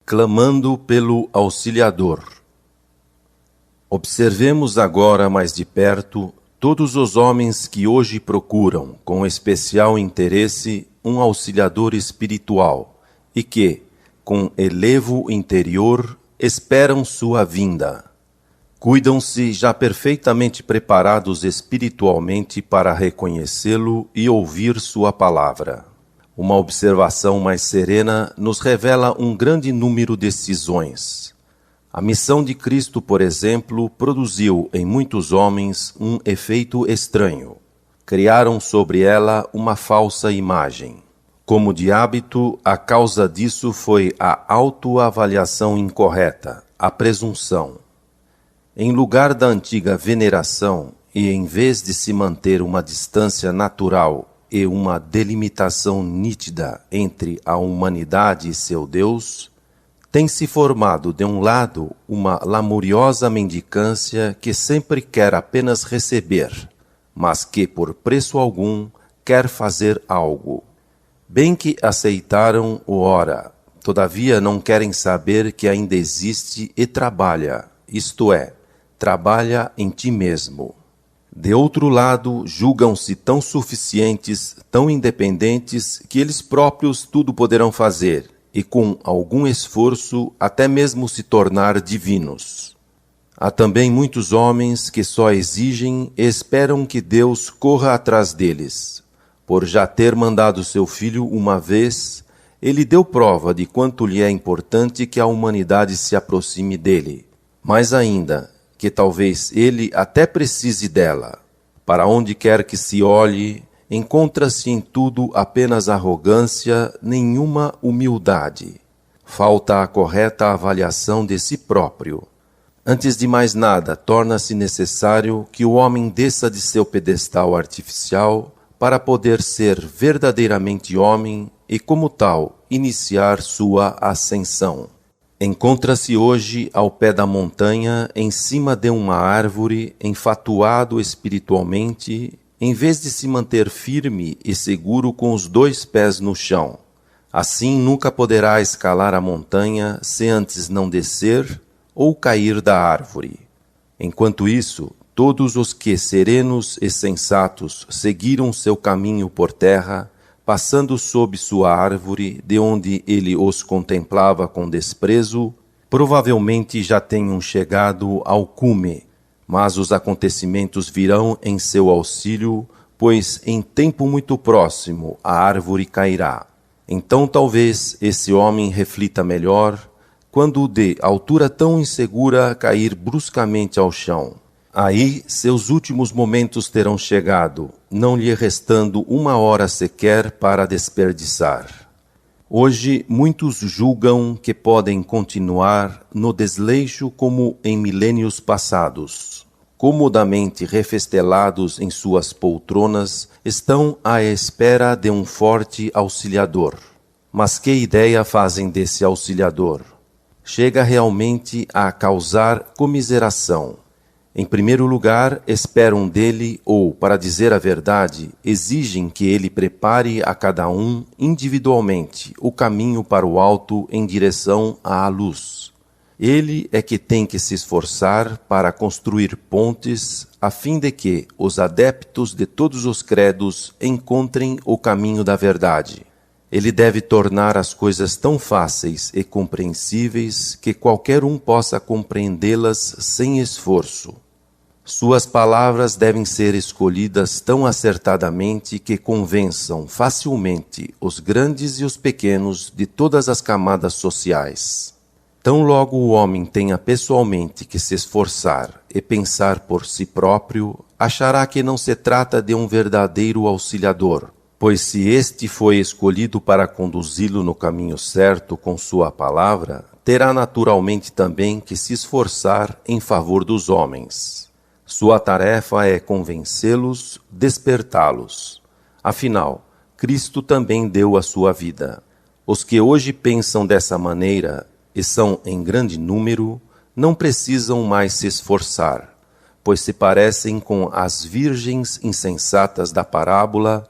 Clamando pelo Auxiliador. Observemos agora mais de perto todos os homens que hoje procuram, com especial interesse, um auxiliador espiritual e que, com elevo interior, esperam sua vinda. Cuidam-se já perfeitamente preparados espiritualmente para reconhecê-lo e ouvir sua palavra. Uma observação mais serena nos revela um grande número de cisões. A missão de Cristo, por exemplo, produziu em muitos homens um efeito estranho. Criaram sobre ela uma falsa imagem. Como de hábito, a causa disso foi a autoavaliação incorreta, a presunção. Em lugar da antiga veneração, e em vez de se manter uma distância natural e uma delimitação nítida entre a humanidade e seu Deus, tem-se formado, de um lado, uma lamuriosa mendicância que sempre quer apenas receber, mas que, por preço algum, quer fazer algo. Bem que aceitaram o ora, todavia não querem saber que ainda existe e trabalha, isto é, trabalha em ti mesmo. De outro lado, julgam-se tão suficientes, tão independentes, que eles próprios tudo poderão fazer, e com algum esforço até mesmo se tornar divinos. Há também muitos homens que só exigem e esperam que Deus corra atrás deles. Por já ter mandado seu filho uma vez, ele deu prova de quanto lhe é importante que a humanidade se aproxime dele. Mais ainda, que talvez ele até precise dela. Para onde quer que se olhe, encontra-se em tudo apenas arrogância, nenhuma humildade. Falta a correta avaliação de si próprio. Antes de mais nada, torna-se necessário que o homem desça de seu pedestal artificial para poder ser verdadeiramente homem e, como tal, iniciar sua ascensão. Encontra-se hoje ao pé da montanha, em cima de uma árvore, enfatuado espiritualmente, em vez de se manter firme e seguro com os 2 pés no chão. Assim nunca poderá escalar a montanha se antes não descer ou cair da árvore. Enquanto isso, todos os que, serenos e sensatos, seguiram seu caminho por terra, passando sob sua árvore, de onde ele os contemplava com desprezo, provavelmente já tenham chegado ao cume, mas os acontecimentos virão em seu auxílio, pois em tempo muito próximo a árvore cairá. Então talvez esse homem reflita melhor, quando de altura tão insegura cair bruscamente ao chão. Aí seus últimos momentos terão chegado, não lhe restando uma hora sequer para desperdiçar. Hoje muitos julgam que podem continuar no desleixo como em milênios passados. Comodamente refestelados em suas poltronas, estão à espera de um forte auxiliador. Mas que ideia fazem desse auxiliador? Chega realmente a causar comiseração. Em primeiro lugar, esperam dele, ou, para dizer a verdade, exigem que ele prepare a cada um, individualmente, o caminho para o alto em direção à luz. Ele é que tem que se esforçar para construir pontes, a fim de que os adeptos de todos os credos encontrem o caminho da verdade. Ele deve tornar as coisas tão fáceis e compreensíveis que qualquer um possa compreendê-las sem esforço. Suas palavras devem ser escolhidas tão acertadamente que convençam facilmente os grandes e os pequenos de todas as camadas sociais. Tão logo o homem tenha pessoalmente que se esforçar e pensar por si próprio, achará que não se trata de um verdadeiro auxiliador, pois se este foi escolhido para conduzi-lo no caminho certo com sua palavra, terá naturalmente também que se esforçar em favor dos homens. Sua tarefa é convencê-los, despertá-los. Afinal, Cristo também deu a sua vida. Os que hoje pensam dessa maneira, e são em grande número, não precisam mais se esforçar, pois se parecem com as virgens insensatas da parábola,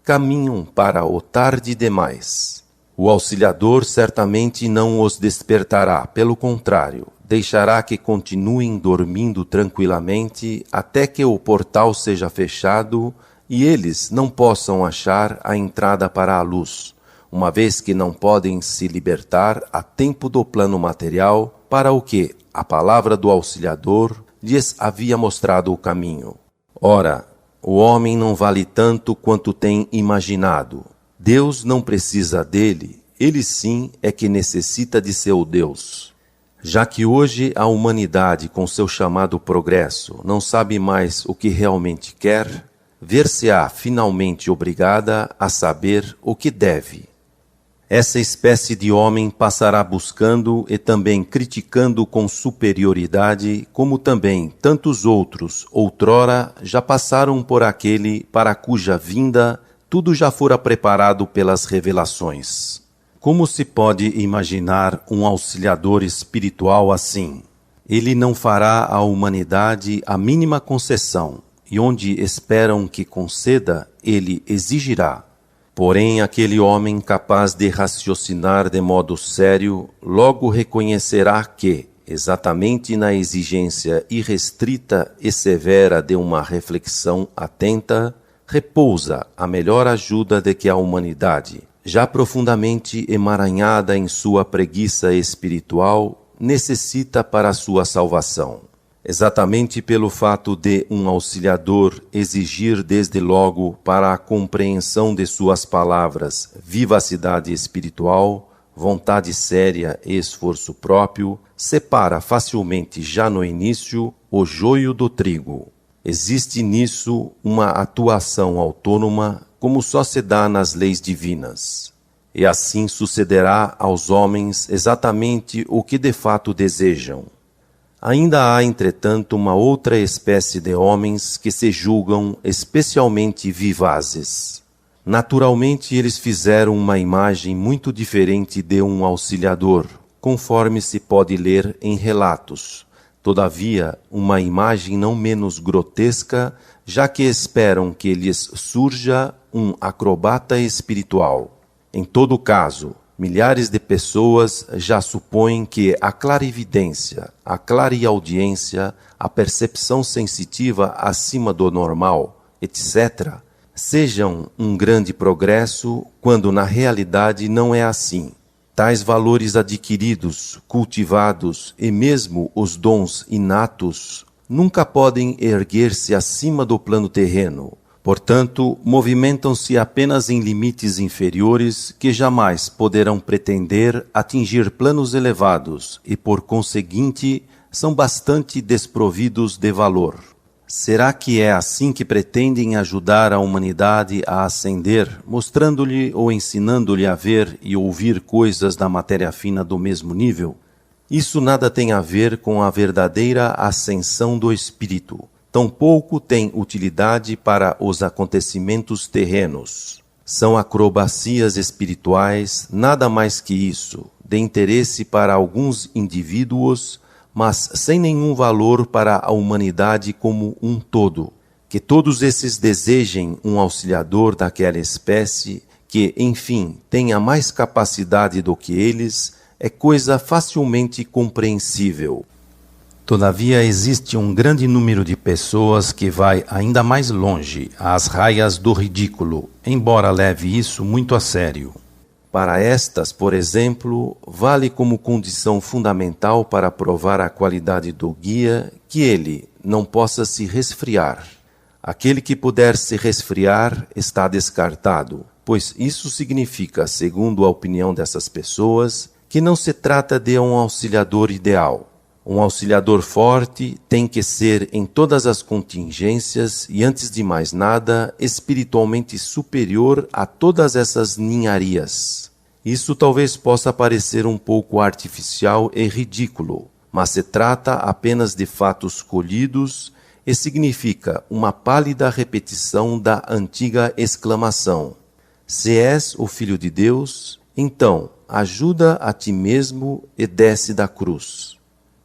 caminham para o tarde demais. O auxiliador certamente não os despertará, pelo contrário, deixará que continuem dormindo tranquilamente até que o portal seja fechado e eles não possam achar a entrada para a luz, uma vez que não podem se libertar a tempo do plano material para o que a palavra do auxiliador lhes havia mostrado o caminho. Ora, o homem não vale tanto quanto tem imaginado. Deus não precisa dele, ele sim é que necessita de seu Deus. Já que hoje a humanidade, com seu chamado progresso, não sabe mais o que realmente quer, ver-se-á finalmente obrigada a saber o que deve. Essa espécie de homem passará buscando e também criticando com superioridade, como também tantos outros outrora já passaram por aquele para cuja vinda tudo já fora preparado pelas revelações. Como se pode imaginar um auxiliador espiritual assim? Ele não fará à humanidade a mínima concessão, e onde esperam que conceda, ele exigirá. Porém, aquele homem capaz de raciocinar de modo sério, logo reconhecerá que, exatamente na exigência irrestrita e severa de uma reflexão atenta, repousa a melhor ajuda de que a humanidade, já profundamente emaranhada em sua preguiça espiritual, necessita para a sua salvação. Exatamente pelo fato de um auxiliador exigir desde logo para a compreensão de suas palavras vivacidade espiritual, vontade séria e esforço próprio, separa facilmente já no início o joio do trigo. Existe nisso uma atuação autônoma como só se dá nas leis divinas. E assim sucederá aos homens exatamente o que de fato desejam. Ainda há, entretanto, uma outra espécie de homens que se julgam especialmente vivazes. Naturalmente, eles fizeram uma imagem muito diferente de um auxiliador, conforme se pode ler em relatos. Todavia, uma imagem não menos grotesca, já que esperam que lhes surja um acrobata espiritual. Em todo caso, milhares de pessoas já supõem que a clarividência, a clareaudiência, a percepção sensitiva acima do normal, etc., sejam um grande progresso, quando na realidade não é assim. Tais valores adquiridos, cultivados e mesmo os dons inatos nunca podem erguer-se acima do plano terreno. Portanto, movimentam-se apenas em limites inferiores que jamais poderão pretender atingir planos elevados e, por conseguinte, são bastante desprovidos de valor. Será que é assim que pretendem ajudar a humanidade a ascender, mostrando-lhe ou ensinando-lhe a ver e ouvir coisas da matéria fina do mesmo nível? Isso nada tem a ver com a verdadeira ascensão do espírito. Tampouco tem utilidade para os acontecimentos terrenos. São acrobacias espirituais, nada mais que isso, de interesse para alguns indivíduos, mas sem nenhum valor para a humanidade como um todo. Que todos esses desejem um auxiliador daquela espécie, que, enfim, tenha mais capacidade do que eles, é coisa facilmente compreensível. Todavia, existe um grande número de pessoas que vai ainda mais longe, às raias do ridículo, embora leve isso muito a sério. Para estas, por exemplo, vale como condição fundamental para provar a qualidade do guia que ele não possa se resfriar. Aquele que puder se resfriar está descartado, pois isso significa, segundo a opinião dessas pessoas, que não se trata de um auxiliador ideal. Um auxiliador forte tem que ser em todas as contingências e, antes de mais nada, espiritualmente superior a todas essas ninharias. Isso talvez possa parecer um pouco artificial e ridículo, mas se trata apenas de fatos colhidos e significa uma pálida repetição da antiga exclamação: se és o Filho de Deus, então ajuda a ti mesmo e desce da cruz.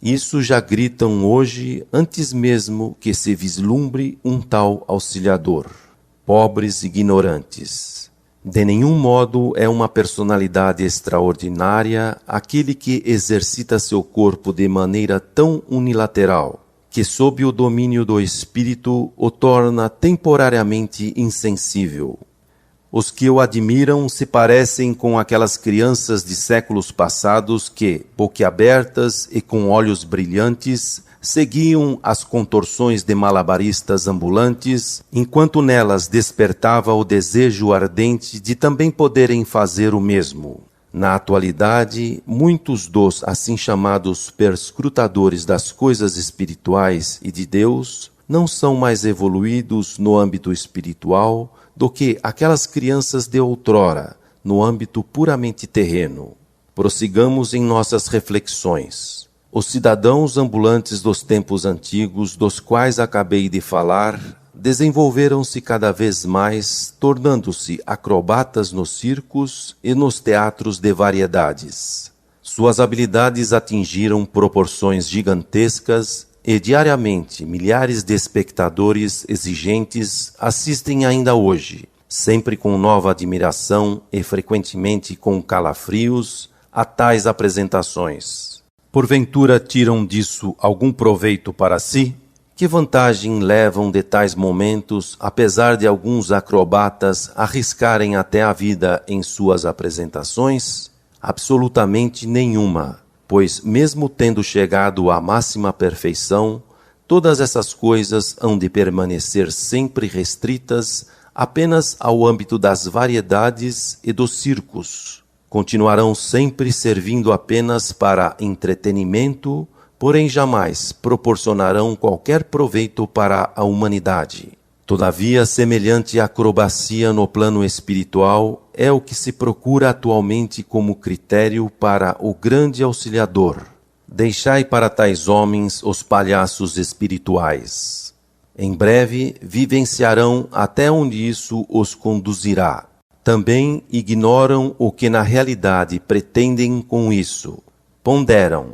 Isso já gritam hoje antes mesmo que se vislumbre um tal auxiliador. Pobres ignorantes! De nenhum modo é uma personalidade extraordinária aquele que exercita seu corpo de maneira tão unilateral, que sob o domínio do espírito o torna temporariamente insensível. Os que o admiram se parecem com aquelas crianças de séculos passados que, boquiabertas e com olhos brilhantes, seguiam as contorções de malabaristas ambulantes, enquanto nelas despertava o desejo ardente de também poderem fazer o mesmo. Na atualidade, muitos dos assim chamados perscrutadores das coisas espirituais e de Deus não são mais evoluídos no âmbito espiritual do que aquelas crianças de outrora, no âmbito puramente terreno. Prossigamos em nossas reflexões. Os cidadãos ambulantes dos tempos antigos, dos quais acabei de falar, desenvolveram-se cada vez mais, tornando-se acrobatas nos circos e nos teatros de variedades. Suas habilidades atingiram proporções gigantescas e diariamente milhares de espectadores exigentes assistem ainda hoje, sempre com nova admiração e frequentemente com calafrios, a tais apresentações. Porventura tiram disso algum proveito para si? Que vantagem levam de tais momentos, apesar de alguns acrobatas arriscarem até a vida em suas apresentações? Absolutamente nenhuma, pois mesmo tendo chegado à máxima perfeição, todas essas coisas hão de permanecer sempre restritas apenas ao âmbito das variedades e dos circos. Continuarão sempre servindo apenas para entretenimento, porém jamais proporcionarão qualquer proveito para a humanidade. Todavia, semelhante acrobacia no plano espiritual é o que se procura atualmente como critério para o grande auxiliador. Deixai para tais homens os palhaços espirituais. Em breve vivenciarão até onde isso os conduzirá. Também ignoram o que na realidade pretendem com isso. Ponderam.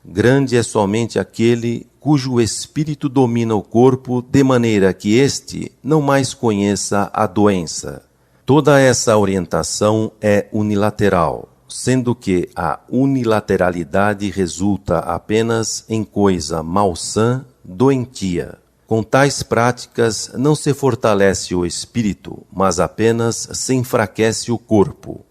Grande é somente aquele cujo espírito domina o corpo de maneira que este não mais conheça a doença. Toda essa orientação é unilateral, sendo que a unilateralidade resulta apenas em coisa malsã, doentia. Com tais práticas não se fortalece o espírito, mas apenas se enfraquece o corpo.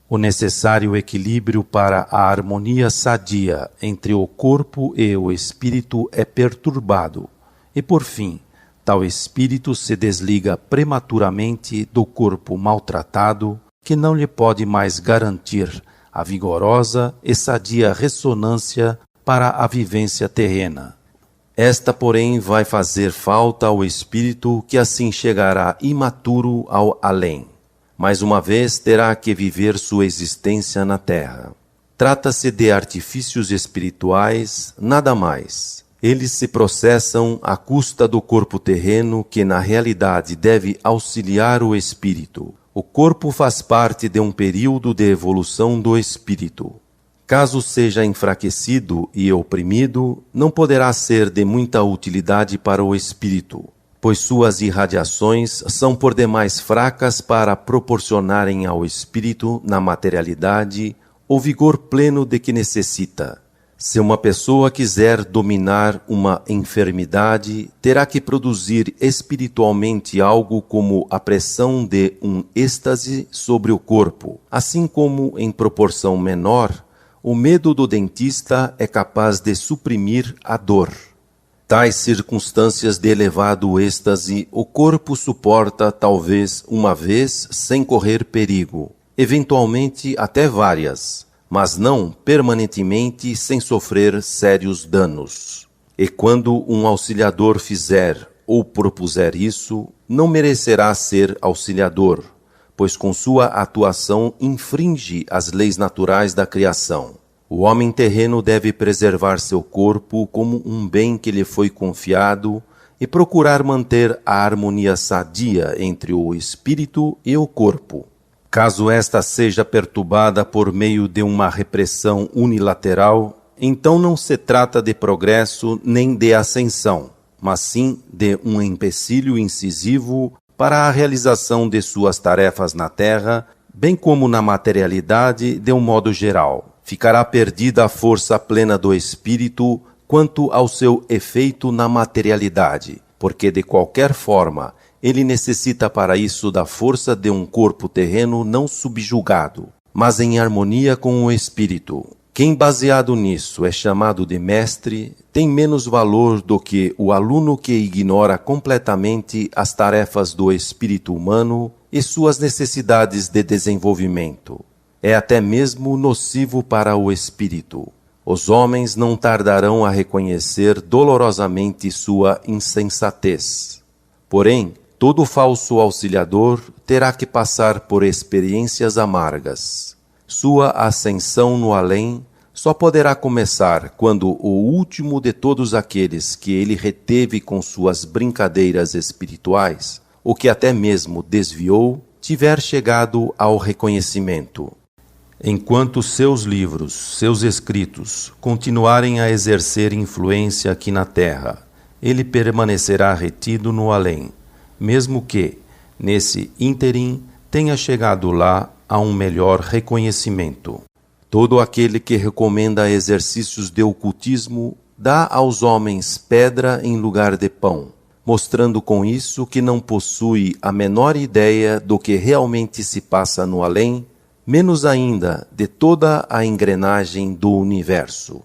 O necessário equilíbrio para a harmonia sadia entre o corpo e o espírito é perturbado, e por fim, tal espírito se desliga prematuramente do corpo maltratado, que não lhe pode mais garantir a vigorosa e sadia ressonância para a vivência terrena. Esta, porém, vai fazer falta ao espírito que assim chegará imaturo ao além. Mais uma vez terá que viver sua existência na terra. Trata-se de artifícios espirituais, nada mais. Eles se processam à custa do corpo terreno que na realidade deve auxiliar o espírito. O corpo faz parte de um período de evolução do espírito. Caso seja enfraquecido e oprimido, não poderá ser de muita utilidade para o espírito, pois suas irradiações são por demais fracas para proporcionarem ao espírito, na materialidade, o vigor pleno de que necessita. Se uma pessoa quiser dominar uma enfermidade, terá que produzir espiritualmente algo como a pressão de um êxtase sobre o corpo, assim como, em proporção menor, o medo do dentista é capaz de suprimir a dor. Tais circunstâncias de elevado êxtase o corpo suporta talvez uma vez sem correr perigo, eventualmente até várias, mas não permanentemente sem sofrer sérios danos. E quando um auxiliador fizer ou propuser isso, não merecerá ser auxiliador, pois com sua atuação infringe as leis naturais da criação. O homem terreno deve preservar seu corpo como um bem que lhe foi confiado e procurar manter a harmonia sadia entre o espírito e o corpo. Caso esta seja perturbada por meio de uma repressão unilateral, então não se trata de progresso nem de ascensão, mas sim de um empecilho incisivo para a realização de suas tarefas na Terra, bem como na materialidade de um modo geral. Ficará perdida a força plena do espírito quanto ao seu efeito na materialidade, porque de qualquer forma ele necessita para isso da força de um corpo terreno não subjugado, mas em harmonia com o espírito. Quem, baseado nisso, é chamado de mestre, tem menos valor do que o aluno que ignora completamente as tarefas do espírito humano e suas necessidades de desenvolvimento. É até mesmo nocivo para o espírito. Os homens não tardarão a reconhecer dolorosamente sua insensatez. Porém, todo falso auxiliador terá que passar por experiências amargas. Sua ascensão no além só poderá começar quando o último de todos aqueles que ele reteve com suas brincadeiras espirituais, ou que até mesmo desviou, tiver chegado ao reconhecimento. Enquanto seus livros, seus escritos, continuarem a exercer influência aqui na Terra, ele permanecerá retido no além, mesmo que, nesse ínterim, tenha chegado lá a um melhor reconhecimento. Todo aquele que recomenda exercícios de ocultismo dá aos homens pedra em lugar de pão, mostrando com isso que não possui a menor ideia do que realmente se passa no além, menos ainda de toda a engrenagem do universo.